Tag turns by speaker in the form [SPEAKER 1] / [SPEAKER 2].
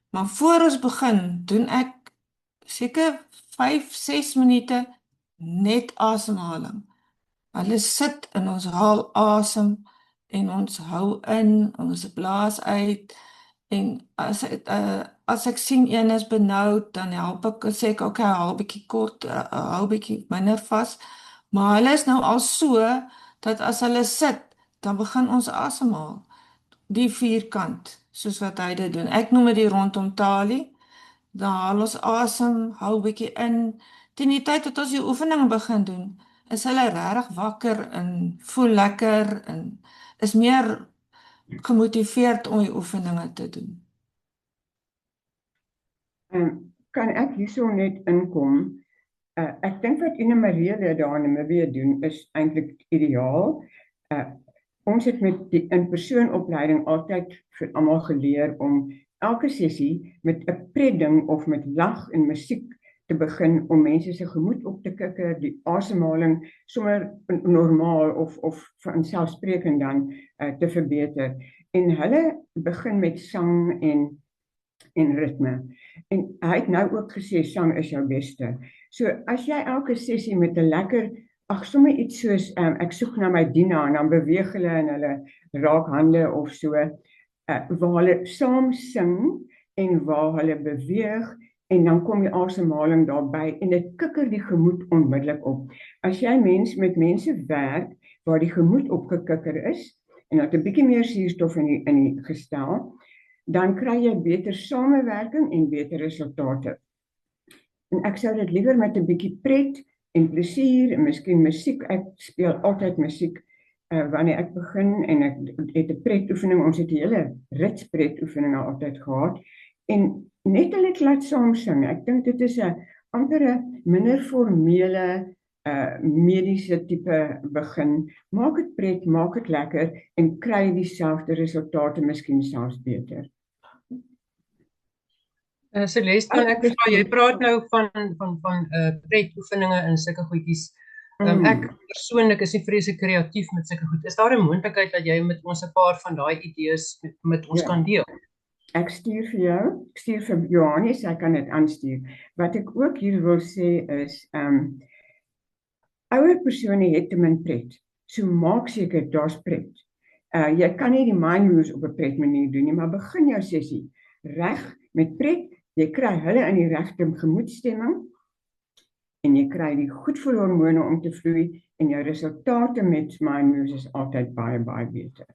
[SPEAKER 1] Maar voor ons begin, doen ek seker 5, 6 minute net asemhaling. Hulle sit en ons haal asem en ons hou in, ons blaas uit en as ek sien een is benoud, dan help ek sê ek okay, hou 'n bietjie kort, hou 'n bietjie minder vas. Maar hulle is nou al so dat as hulle sit, dan begin ons asemhaal die vierkant, soos wat hy dit doen. Ek noem dit die rondom talie. Dan haal ons asem, hou 'n bietjie in. Teen die tyd dat ons die oefening begin doen, is hulle regtig wakker en voel lekker en is meer gemotiveerd om die oefeninge te doen.
[SPEAKER 2] Kan ek hierso net inkom? Ek dink wat Ina Marie daar in Namibia doen is eintlik ideaal. Ons het met die in-persoon-opleiding altyd vir almal geleer om elke sessie met 'n pretding of met lag en musiek te begin om mense se gemoed op te kikker, die asemhaling sommer normaal of vanselfsprekend dan te verbeter. En hulle begin met sang en ritme. En hy het nou ook gesê sang is jou beste. So as jy elke sessie met 'n lekker sommer iets soos ek soek na my Dina en dan beweeg hulle en hulle raak hande of so, waar hulle saam sing en waar hulle beweeg en dan kom die asemhaling daarbey en dit kikker die gemoed onmiddellik op. As jy met mense werk waar die gemoed opgekikker is en dat 'n bietjie meer suurstof in die gestel, dan kry jy beter samewerking en beter resultate. En ek sou dit liewer met 'n bietjie pret en plesier en miskien musiek. Ek speel altyd musiek wanneer ek begin en ek het 'n pretoefening. Ons het die hele rits pretoefeninge altyd gehad en net hulle laat saam sing. Ek dink dit is 'n amper minder formele mediese tipe begin. Maak dit pret, maak dit lekker en kry dieselfde resultate, miskien selfs beter.
[SPEAKER 3] Celeste, kan ek vra, jy praat nou van pretoefeninge en sulke goedjies. Ek persoonlik is nie vreeslik kreatief met sulke goed. Is daar 'n moontlikheid dat jy met ons 'n paar van daai idees met ons kan deel?
[SPEAKER 2] Ek stuur vir Johannie, sy kan dit aanstuur. Wat ek ook hier wil sê is, ouer persone het te min pret. So maak seker daar's pret. Jy kan nie die mind moves op 'n pret manier doen nie, maar begin jou sessie reg met pret. Jy kry hulle in die regte gemoedstemming en jy kry die goedvoelhormone om te vloei en jou resultate met mind moves is altyd baie, baie beter.